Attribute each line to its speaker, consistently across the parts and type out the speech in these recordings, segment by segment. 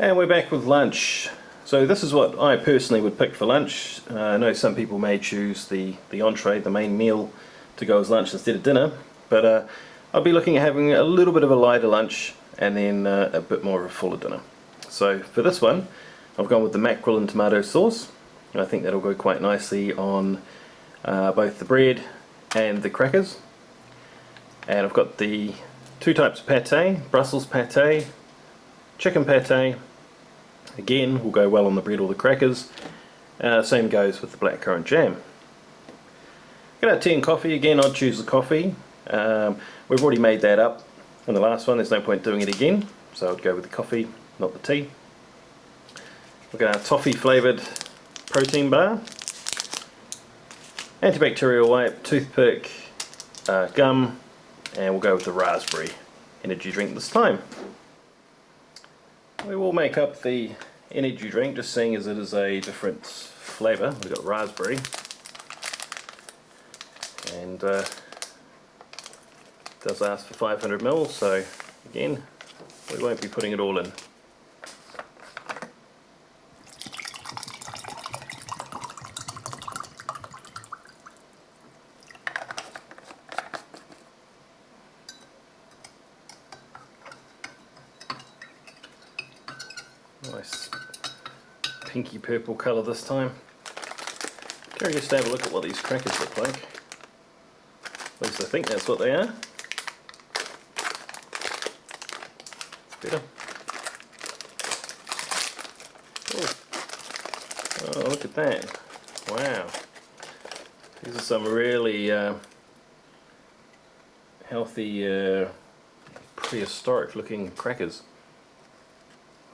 Speaker 1: And we're back with lunch. So this is what I personally would pick for lunch. I know some people may choose the entree, the main meal, to go as lunch instead of dinner, but I'll be looking at having a little bit of a lighter lunch and then a bit more of a fuller dinner. So for this one, I've gone with the mackerel and tomato sauce. I think that'll go quite nicely on both the bread and the crackers. And I've got the two types of pate, Brussels pate, chicken pate. Again, will go well on the bread or the crackers. Same goes with the blackcurrant jam. Got our tea and coffee. Again, I'd choose the coffee. We've already made that up in the last one, there's no point doing it again, so I'd go with the coffee, not the tea. We've got our toffee flavoured protein bar, antibacterial wipe, toothpick, gum, and we'll go with the raspberry energy drink this time. We will make up the energy drink, just seeing as it is a different flavour. We've got raspberry, and does ask for 500 ml, so again, we won't be putting it all in. Nice pinky purple colour this time. Curious to have a look at what these crackers look like. At least I think that's what they are. Better. Oh, look at that. Wow. These are some really healthy, prehistoric looking crackers,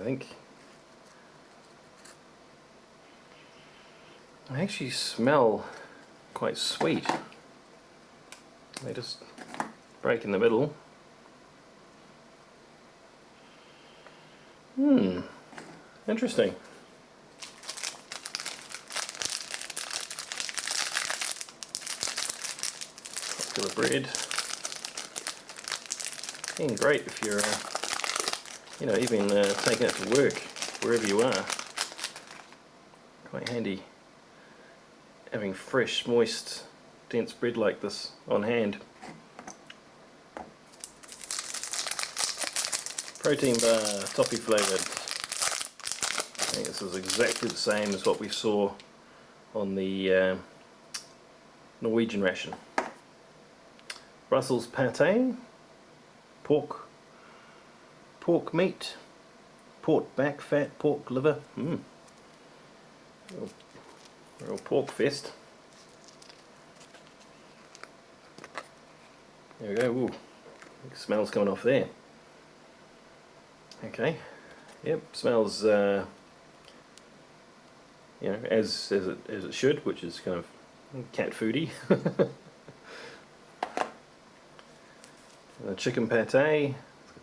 Speaker 1: I think. They actually smell quite sweet. They just break in the middle. Interesting. Popular bread. And great if you're, even taking it to work, wherever you are. Quite handy having fresh, moist, dense bread like this on hand. Protein bar, toffee flavoured. I think this is exactly the same as what we saw on the Norwegian ration. Brussels pate, pork meat, pork back fat, pork liver. Real pork fest. There we go. Ooh, the smell's coming off there. Okay. Yep, smells as it should, which is kind of cat foody. Chicken pate,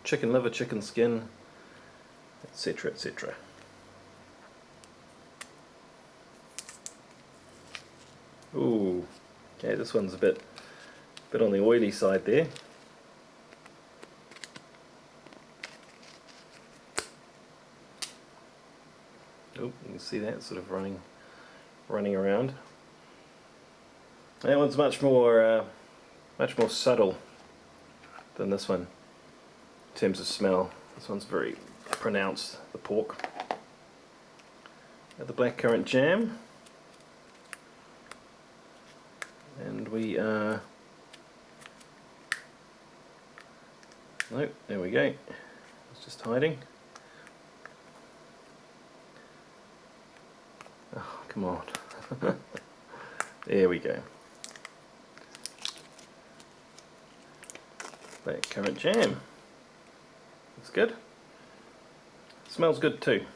Speaker 1: chicken liver, chicken skin, etc., etc. Ooh, okay, this one's a bit on the oily side there. Oh, you can see that sort of running around. That one's much more subtle than this one in terms of smell. This one's very pronounced, the pork. Got the blackcurrant jam. And we are... Nope, there we go. It's just hiding. Oh, come on. There we go. Blackcurrant jam. Looks good. Smells good too.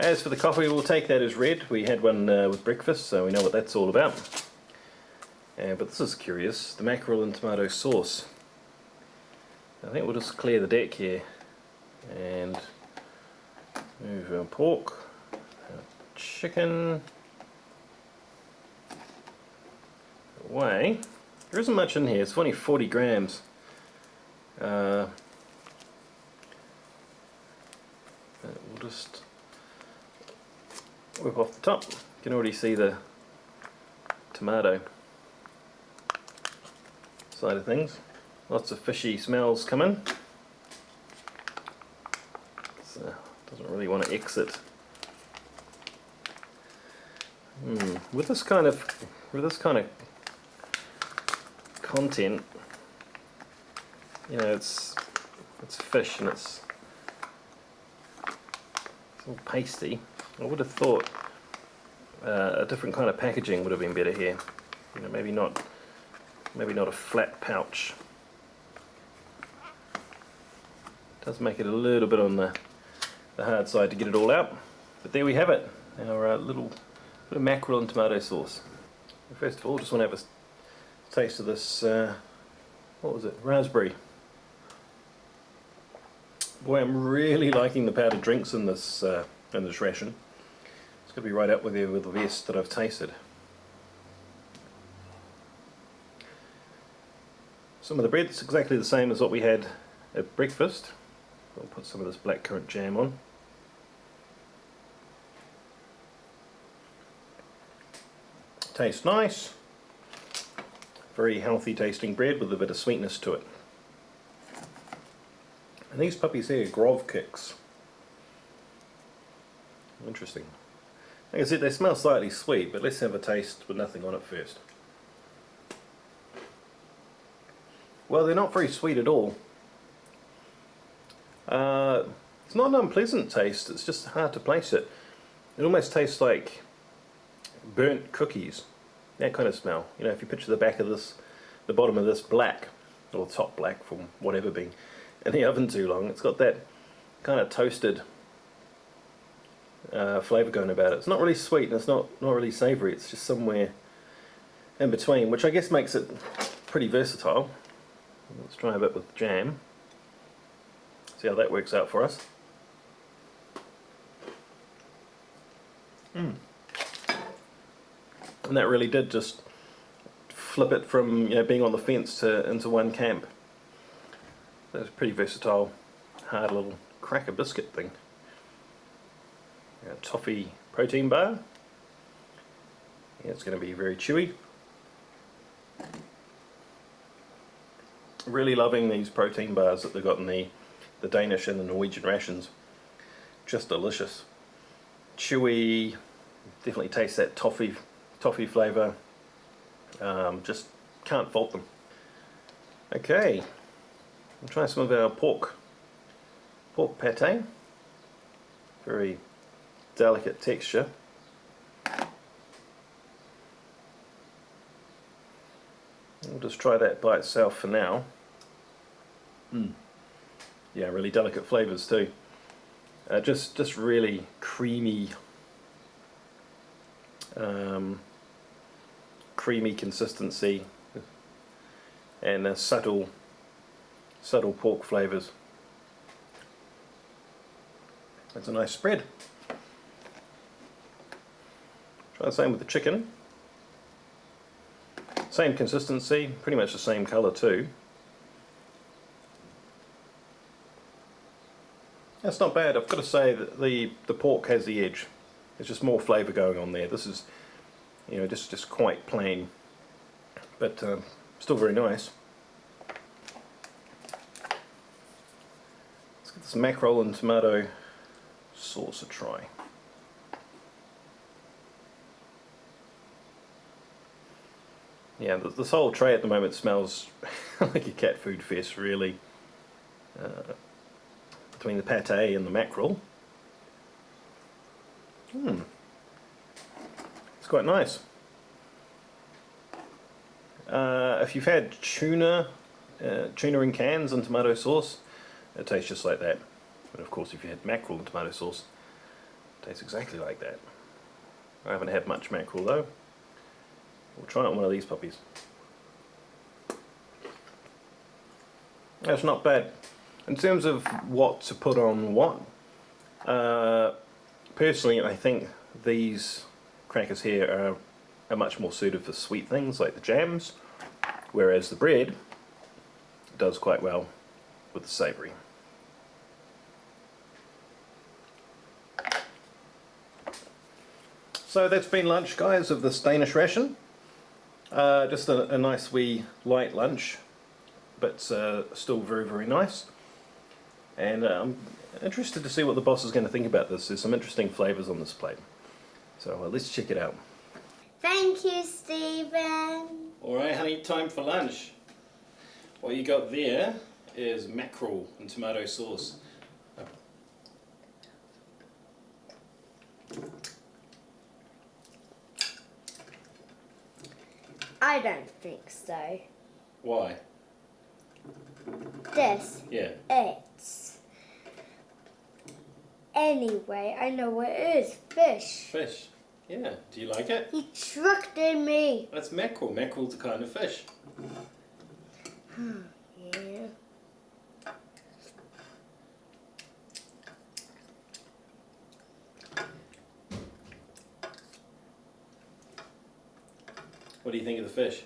Speaker 1: As for the coffee, we'll take that as red. We had one with breakfast, so we know what that's all about. But this is curious, the mackerel and tomato sauce. I think we'll just clear the deck here and move our pork, our chicken away. There isn't much in here, it's only 40 grams. just whip off the top. You can already see the tomato side of things. Lots of fishy smells coming. So doesn't really want to exit. With this kind of content, you know, it's fish and it's all pasty. I would have thought a different kind of packaging would have been better here. You know, maybe not a flat pouch. Does make it a little bit on the hard side to get it all out. But there we have it, our little bit of mackerel and tomato sauce. First of all, just want to have a taste of this, what was it, raspberry. Boy, I'm really liking the powdered drinks in this ration. It's going to be right up with the best that I've tasted. Some of the bread's exactly the same as what we had at breakfast. I'll put some of this blackcurrant jam on. Tastes nice. Very healthy tasting bread with a bit of sweetness to it. And these puppies here, Grov Kicks. Interesting. Like I said, they smell slightly sweet, but let's have a taste with nothing on it first. Well, they're not very sweet at all. It's not an unpleasant taste, it's just hard to place it. It almost tastes like burnt cookies, that kind of smell. You know, if you picture the back of this, the bottom of this black, or top black from whatever being in the oven too long, it's got that kind of toasted flavour going about it. It's not really sweet and it's not really savoury, it's just somewhere in between, which I guess makes it pretty versatile. Let's try a bit with jam, see how that works out for us. And that really did just flip it from, you know, being on the fence to into one camp. That's a pretty versatile, hard little cracker biscuit thing. A toffee protein bar. Yeah, it's going to be very chewy. Really loving these protein bars that they've got in the Danish and the Norwegian rations. Just delicious. Chewy, definitely taste that toffee flavour. Just can't fault them. Okay, we'll try some of our pork pate. Very delicate texture. We'll just try that by itself for now. Yeah, really delicate flavours too. Just really creamy, creamy consistency, and subtle pork flavours. That's a nice spread. Try the same with the chicken. Same consistency, pretty much the same colour too. That's not bad. I've got to say that the pork has the edge. There's just more flavour going on there. This is, you know, just quite plain, but still very nice. Let's give this mackerel and tomato sauce a try. Yeah, this whole tray at the moment smells like a cat food fest, really. Between the pate and the mackerel. It's quite nice. If you've had tuna in cans and tomato sauce, it tastes just like that. But of course, if you had mackerel and tomato sauce, it tastes exactly like that. I haven't had much mackerel though. We'll try it on one of these puppies. That's not bad. In terms of what to put on what, personally I think these crackers here are much more suited for sweet things like the jams, whereas the bread does quite well with the savoury. So that's been lunch, guys, of this Danish ration. Just a nice wee light lunch, but still very, very nice. And I'm interested to see what the boss is going to think about this. There's some interesting flavours on this plate. So let's check it out.
Speaker 2: Thank you, Stephen.
Speaker 1: Alright, honey, time for lunch. What you got there is mackerel and tomato sauce.
Speaker 2: I don't think so.
Speaker 1: Why?
Speaker 2: This.
Speaker 1: Yeah.
Speaker 2: It's. Anyway, I know what it is. Fish.
Speaker 1: Fish. Yeah. Do you like it?
Speaker 2: He tricked me.
Speaker 1: That's mackerel. Mackerel's a kind of fish.
Speaker 2: Yeah.
Speaker 1: What do you think of the fish?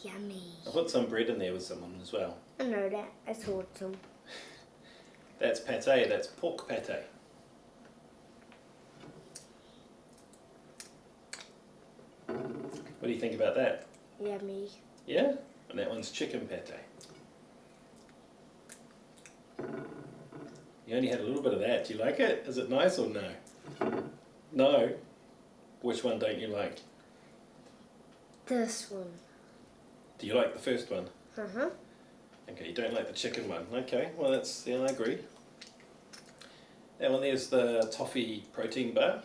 Speaker 2: Yummy.
Speaker 1: I put some bread in there with someone as well.
Speaker 2: I know that. I saw some.
Speaker 1: That's pate. That's pork pate. What do you think about that?
Speaker 2: Yummy.
Speaker 1: Yeah? And that one's chicken pate. You only had a little bit of that. Do you like it? Is it nice or no? No? Which one don't you like?
Speaker 2: This one.
Speaker 1: Do you like the first one?
Speaker 2: Uh-huh.
Speaker 1: Okay, you don't like the chicken one. Okay, well that's, yeah, I agree. That one there's the toffee protein bar.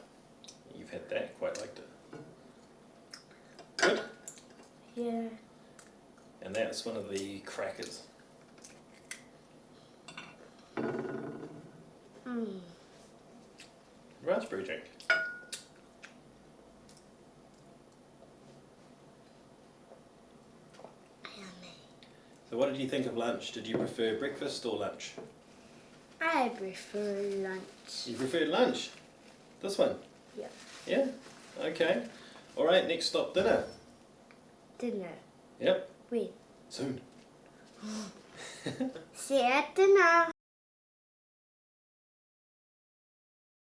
Speaker 1: You've had that, quite liked it. Good?
Speaker 2: Yeah.
Speaker 1: And that's one of the crackers. Raspberry drink.
Speaker 2: Yummy.
Speaker 1: So what did you think of lunch? Did you prefer breakfast or lunch?
Speaker 2: I prefer lunch.
Speaker 1: You preferred lunch? This one?
Speaker 2: Yeah.
Speaker 1: Yeah? Okay. Alright, next stop, dinner.
Speaker 2: Dinner.
Speaker 1: Yep.
Speaker 2: Wait.
Speaker 1: Soon.
Speaker 2: See you at dinner.